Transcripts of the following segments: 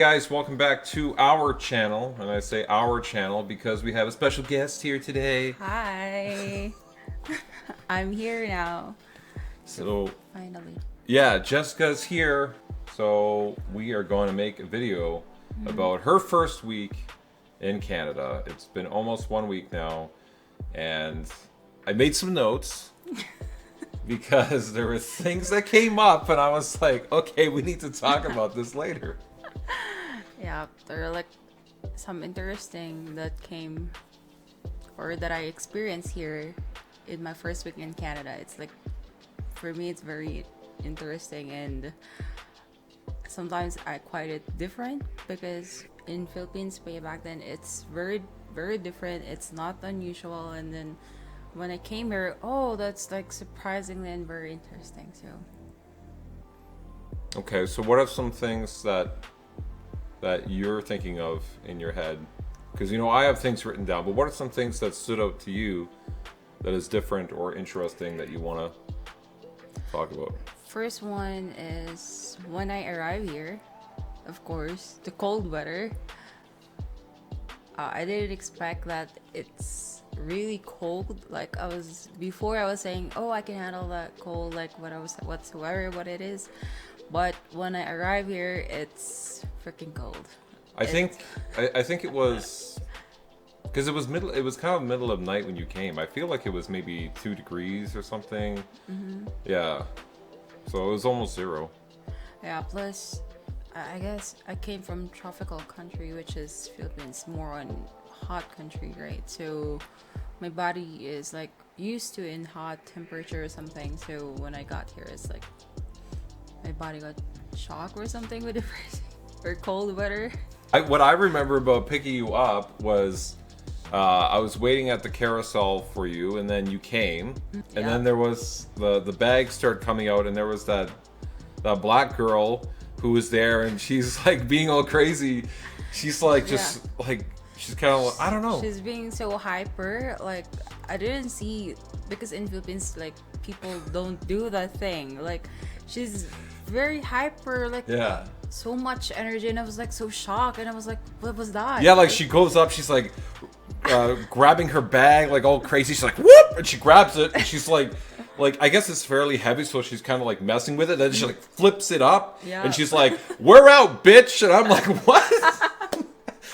Guys, welcome back to our channel, and I say our channel because we have a special guest here today. Hi. I'm here now. So Finally. yeah, Jessica's here, so we are going to make a video about her first week in Canada. It's been almost 1 week now, and I made some notes because there were things that came up, and I was like, okay, we need to talk about this later. Yeah, there are like some interesting that came or that I experienced here in my first week in Canada. It's like, for me, it's very interesting, and sometimes I quite it different because in Philippines way back then it's very very different. It's not unusual, and then when I came here, oh, that's like surprisingly and very interesting. So Okay, so what are some things that you're thinking of in your head? Because I have things written down, but what are some things that stood out to you that is different or interesting that you want to talk about? first one is when I arrived here, of course, the cold weather. I didn't expect that it's really cold. Like I was saying, oh, I can handle that cold, like whatsoever what it is. But when I arrived here, it's freaking cold. I think it was because it was kind of middle of night when you came. I feel like it was maybe 2 degrees or something. Yeah, so it was almost zero. Yeah. Plus, I guess I came from tropical country, which is Philippines, more on hot country, right? So my body is like used to in hot temperature or something. So when I got here, it's like my body got shocked or something with the first or cold weather. What I remember about picking you up was I was waiting at the carousel for you, and then you came, and then there was the bags started coming out, and there was that black girl who was there, and she's like being all crazy. She's like just like she's kind of I don't know. She's being so hyper. Like I didn't see because in Philippines like people don't do that thing. Like she's very hyper. Like so much energy, and I was like so shocked, and I was like, what was that? Yeah, like she goes up, she's like grabbing her bag like all crazy. She's like whoop, and she grabs it, and she's like I guess it's fairly heavy, so she's kind of like messing with it. Then she like flips it up, and she's like, "We're out, bitch!" And I'm like, "What?"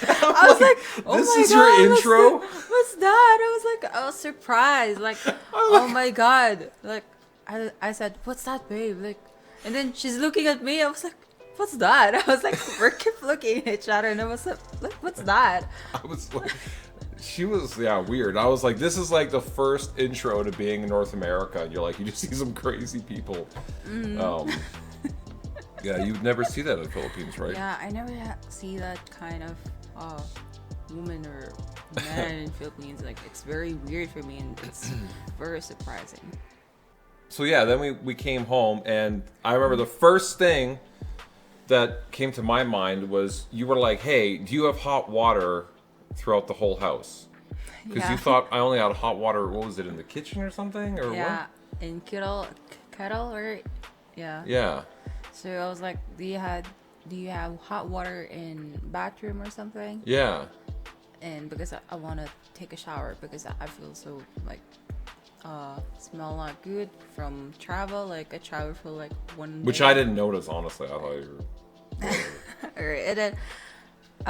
I was like, "Oh "This my is God, your intro?" What's that? I was like, I was surprised. Like, oh my God! Like, I said, "What's that, babe?" Like, and then she's looking at me. I was like, "What's that?" I was like, we kept looking at each other, and I was like, "What's that?" I was like, she was weird. I was like, this is like the first intro to being in North America, and you're like, you just see some crazy people. Yeah, you'd never see that in the Philippines, right? Yeah, I never see that kind of woman or man in Philippines. Like, it's very weird for me, and it's very surprising. So yeah, then we came home, and I remember the first thing that came to my mind was you were like, hey, do you have hot water throughout the whole house? Because you thought I only had hot water, what was it, in the kitchen or something? Or what? In kettle or Yeah. So I was like, do you have hot water in bathroom or something? Yeah. And because I want to take a shower because I feel so like smell not good from travel. Like I travel for like 1 day. Which I didn't notice, honestly. I thought you were Alright, and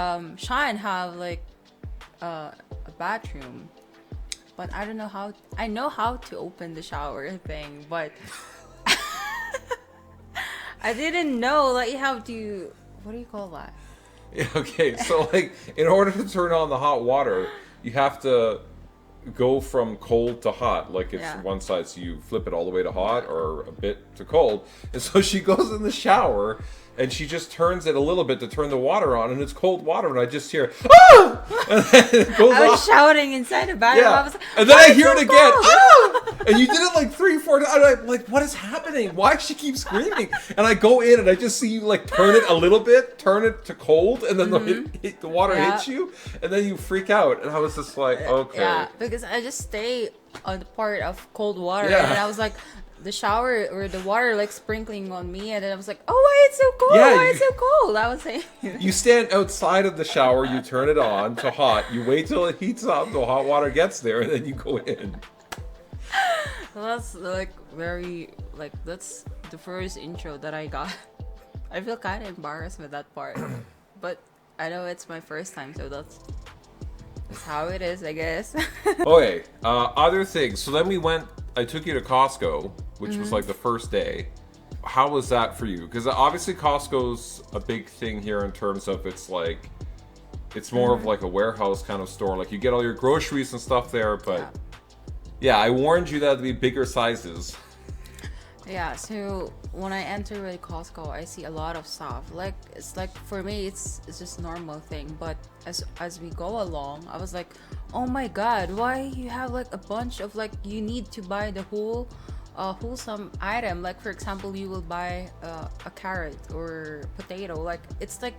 then Shine have like a bathroom, but I don't know how. I know how to open the shower thing, but I didn't know like you have to. What do you call that? Yeah, okay, so like in order to turn on the hot water, you have to go from cold to hot. Like it's one side, so you flip it all the way to hot or a bit to cold. And so she goes in the shower and she just turns it a little bit to turn the water on, and it's cold water, and I just hear ah! And then it goes I was off. shouting inside the bathroom. Yeah. I was like, And then I hear it so again. cold? Ah! And you did it like 3-4 times. I'm like, what is happening? Why does she keep screaming? And I go in and I just see you like turn it a little bit, turn it to cold, and then the water hits you, and then you freak out. And I was just like, okay. Yeah, because I just stay on the part of cold water, Yeah. and I was like, the shower or the water like sprinkling on me, and then I was like, oh, why it's so cold? Yeah, Why it's so cold? I was saying. You stand outside of the shower, you turn it on to hot, you wait till it heats up, the hot water gets there, and then you go in. Well, that's like very like that's the first intro that I got. I feel kind of embarrassed with that part, but I know it's my first time, so that's how it is, I guess. Okay, other things. So then I took you to Costco, which was like the first day. How was that for you? Because obviously Costco's a big thing here in terms of it's more of like a warehouse kind of store. Like you get all your groceries and stuff there, but yeah, I warned you that it'd be bigger sizes. Yeah, so when I enter with Costco, I see a lot of stuff. Like it's like for me, it's just normal thing. But as we go along, I was like, oh my god, why you have like a bunch of like you need to buy the wholesome item. Like for example, you will buy a carrot or potato. Like it's like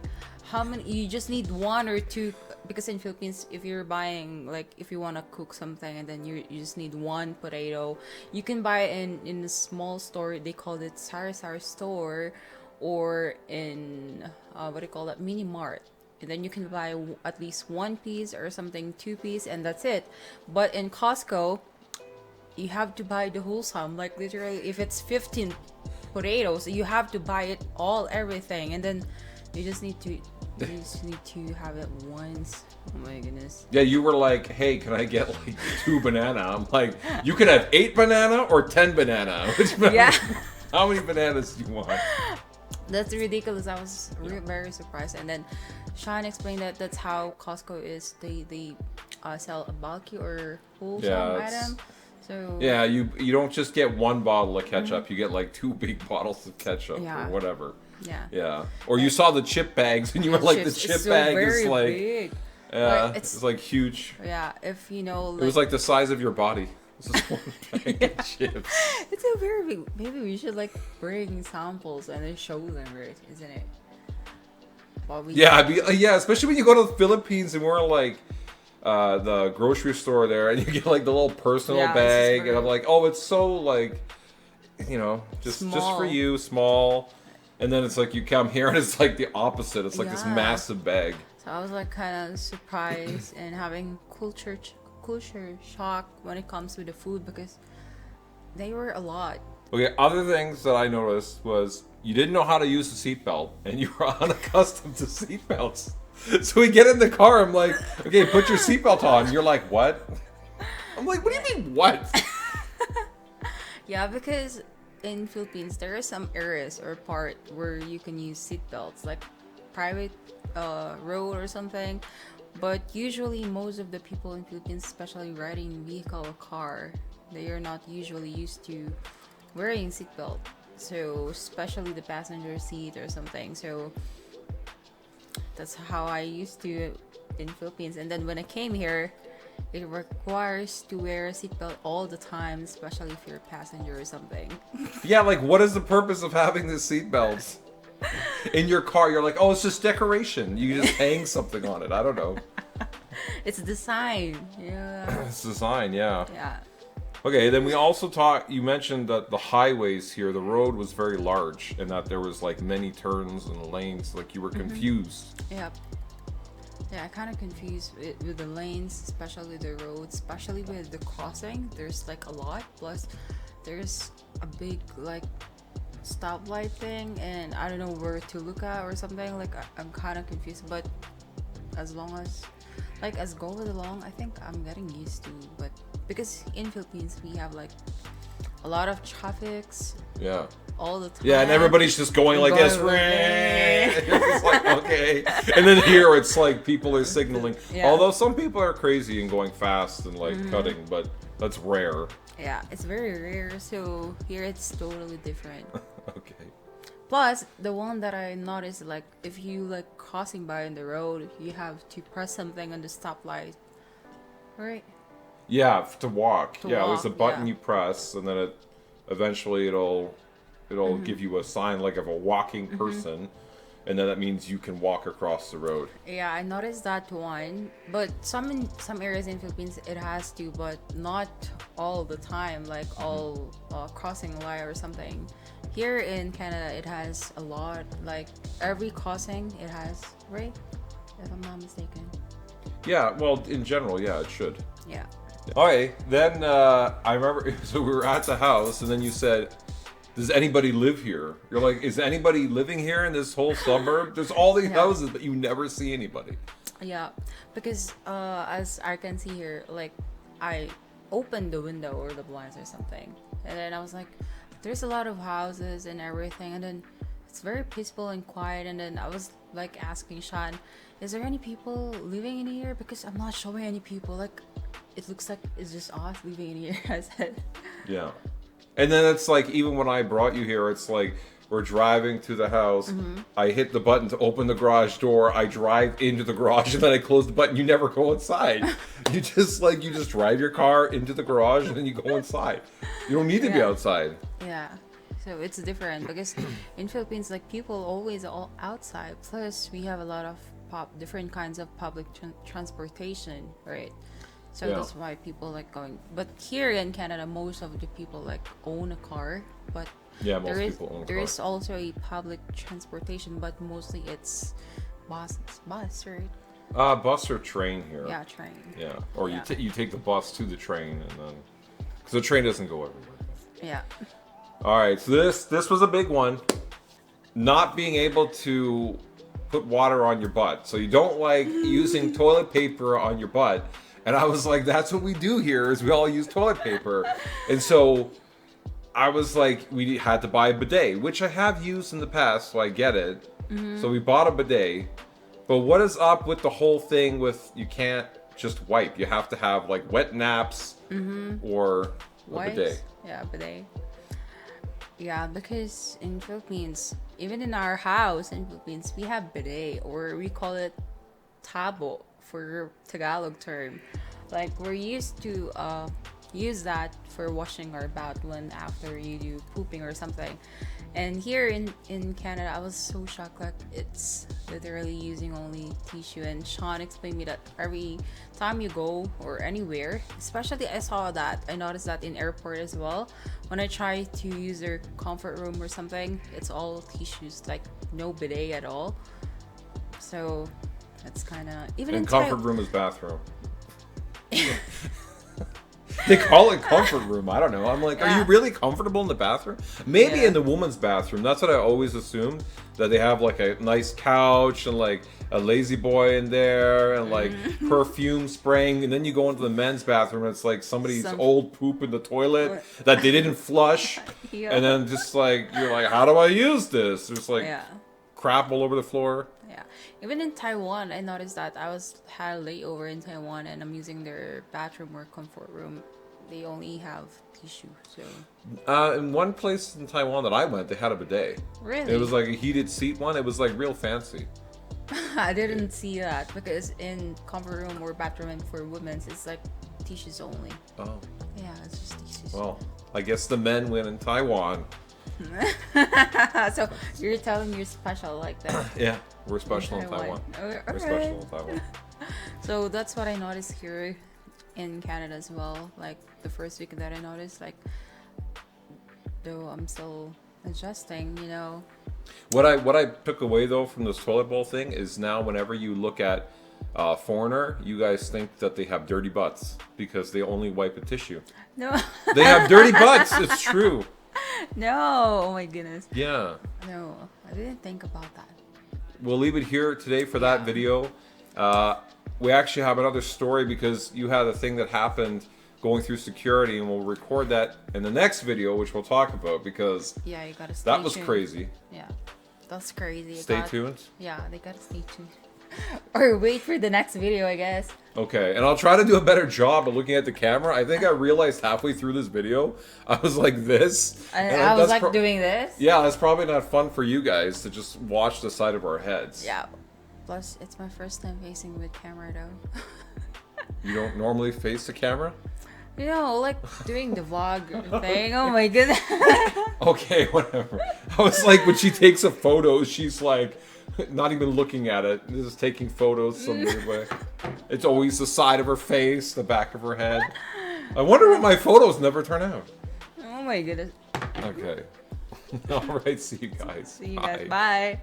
how many you just need one or two, because in Philippines if you're buying like if you want to cook something and then you just need one potato, you can buy in a small store, they call it sari-sari store, or in what do you call that, mini mart, and then you can buy at least one piece or something, two piece, and that's it. But in Costco you have to buy the whole sum, like literally if it's 15 potatoes you have to buy it all, everything, and then you just need to have it once. Oh my goodness. Yeah, you were like, hey, can I get like 2 banana? I'm like, you can have 8 banana or 10 banana. Yeah. How many bananas do you want? That's ridiculous. I was very surprised. And then Sean explained that that's how Costco is. They sell a bulky or wholesome item. So yeah, you don't just get one bottle of ketchup. You get like 2 big bottles of ketchup or whatever. Yeah. Or you saw the chip bags and you were like, the chip bag is like big. Yeah, it's like huge. Yeah, if you know, like, it was like the size of your body. This is one bag of chips. It's so very big. Maybe we should like bring samples and then show them, right? Isn't it? Especially when you go to the Philippines and we're like the grocery store there and you get like the little personal bag and I'm like, oh, it's so like, you know, just for you, small. And then it's like you come here and it's like the opposite. It's like this massive bag. So I was like kind of surprised and having culture shock when it comes to the food, because they were a lot. Okay, other things that I noticed was you didn't know how to use the seatbelt and you were unaccustomed to seatbelts. So we get in the car, I'm like, okay, put your seatbelt on. You're like, what? I'm like, what do you mean, what? Yeah, because in Philippines there are some areas or part where you can use seatbelts, like private road or something, but usually most of the people in Philippines, especially riding vehicle or car, they are not usually used to wearing seatbelt, so especially the passenger seat or something. So that's how I used to in Philippines, and then when I came here it requires to wear a seatbelt all the time, especially if you're a passenger or something. Yeah, like what is the purpose of having the seatbelts in your car? You're like, oh, it's just decoration. You just hang something on it. I don't know. It's design. Yeah. It's design, yeah. Yeah. Okay, then we also you mentioned that the highways here, the road was very large and that there was like many turns and lanes, like you were confused. Yep. Yeah, I kind of confused with the lanes, especially the roads, especially with the crossing. There's like a lot. Plus, there's a big like stoplight thing, and I don't know where to look at or something. Like I'm kind of confused. But as long as, like, as go along, I think I'm getting used to. But because in Philippines we have like a lot of traffics. Yeah. All the time. Yeah, and everybody's just going like this. It's like, okay. And then here it's like people are signaling. Yeah. Although some people are crazy and going fast and like cutting, but that's rare. Yeah, it's very rare. So here it's totally different. Okay. Plus, the one that I noticed, like if you like crossing by on the road, you have to press something on the stoplight, right? Yeah, to walk. There's a button you press, and then eventually it'll give you a sign like of a walking person, and then that means you can walk across the road. Yeah, I noticed that one, but some areas in Philippines it has to, but not all the time. Like all crossing a line or something. Here in Canada, it has a lot. Like every crossing, it has, right? If I'm not mistaken. Yeah, well, in general, yeah, it should. Yeah. Okay, then I remember, so we were at the house, and then you said, does anybody live here? You're like, is anybody living here in this whole suburb? There's all these houses, but you never see anybody. Yeah, because as I can see here, like, I opened the window or the blinds or something, and then I was like, there's a lot of houses and everything, and then it's very peaceful and quiet, and then I was like asking Sean, is there any people living in here? Because I'm not showing any people. Like, it looks like it's just us living in here. I said. Yeah. And then it's like, even when I brought you here, it's like, we're driving to the house. Mm-hmm. I hit the button to open the garage door. I drive into the garage, and then I close the button. You never go inside. You just drive your car into the garage, and then you go inside. You don't need to be outside. Yeah. So it's different because in Philippines, like, people always all outside. Plus, we have a lot of different kinds of public transportation, right? So that's why people like going. But here in Canada, most of the people like own a car. But most people own a car. There is also a public transportation, but mostly it's bus, right? Bus or train here. Yeah, train. Yeah, or you take the bus to the train, and then because the train doesn't go everywhere. Yeah. All right, so this was a big one. Not being able to put water on your butt, so you don't like using toilet paper on your butt. And I was like, that's what we do here, is we all use toilet paper. And so I was like, we had to buy a bidet, which I have used in the past, so I get it. Mm-hmm. So we bought a bidet. But what is up with the whole thing with you can't just wipe? You have to have like wet naps or a bidet. Yeah, bidet. Yeah, because in Philippines, even in our house in Philippines, we have bidet, or we call it tabo for Tagalog term. Like, we're used to use that for washing our butt when after you do pooping or something. And here in Canada, I was so shocked. Like, it's literally using only tissue. And Sean explained me that every time you go or anywhere, especially I noticed that in airport as well. When I try to use their comfort room or something, it's all tissues, like no bidet at all. So that's kind of even in comfort room is bathroom. They call it comfort room. I don't know. I'm like, are you really comfortable in the bathroom? Maybe in the woman's bathroom. That's what I always assumed. That they have like a nice couch and like a lazy boy in there and like perfume spraying. And then you go into the men's bathroom and it's like somebody's old poop in the toilet that they didn't flush. And then just like, you're like, how do I use this? There's like crap all over the floor. Yeah. Even in Taiwan, I noticed that I had a layover in Taiwan and I'm using their bathroom or comfort room. They only have tissue, so. In one place in Taiwan that I went, they had a bidet. Really? It was like a heated seat one. It was like real fancy. I didn't see that because in comfort room or bathroom for women's, it's like tissues only. Oh. Yeah, it's just tissues. Well, I guess the men went in Taiwan. So you're telling you're special like that? Yeah, we're special in Taiwan. We're special in Taiwan. So that's what I noticed here in Canada as well. Like the first week that I noticed, like, though I'm still adjusting, you know. What I took away though from this toilet bowl thing is now whenever you look at foreigner, you guys think that they have dirty butts because they only wipe with tissue. No. They have dirty butts. It's true. No, oh my goodness. Yeah. No, I didn't think about that. We'll leave it here today for that video. We actually have another story because you had a thing that happened going through security, and we'll record that in the next video, which we'll talk about because you gotta stay that was tuned. Crazy. Yeah, that's crazy. Stay tuned. Yeah, they gotta stay tuned. Or wait for the next video, I guess. Okay, and I'll try to do a better job of looking at the camera. I think I realized halfway through this video, I was like this. I was like doing this? Yeah, that's probably not fun for you guys to just watch the side of our heads. Yeah. Plus, it's my first time facing with camera, though. You don't normally face the camera? You know, like doing the vlog thing. Oh my goodness. Okay, whatever. I was like, when she takes a photo, she's like... not even looking at it, just taking photos some weird way. It's always the side of her face, the back of her head. I wonder what my photos never turn out. Oh my goodness. Okay. All right, see you guys. See you guys. Bye.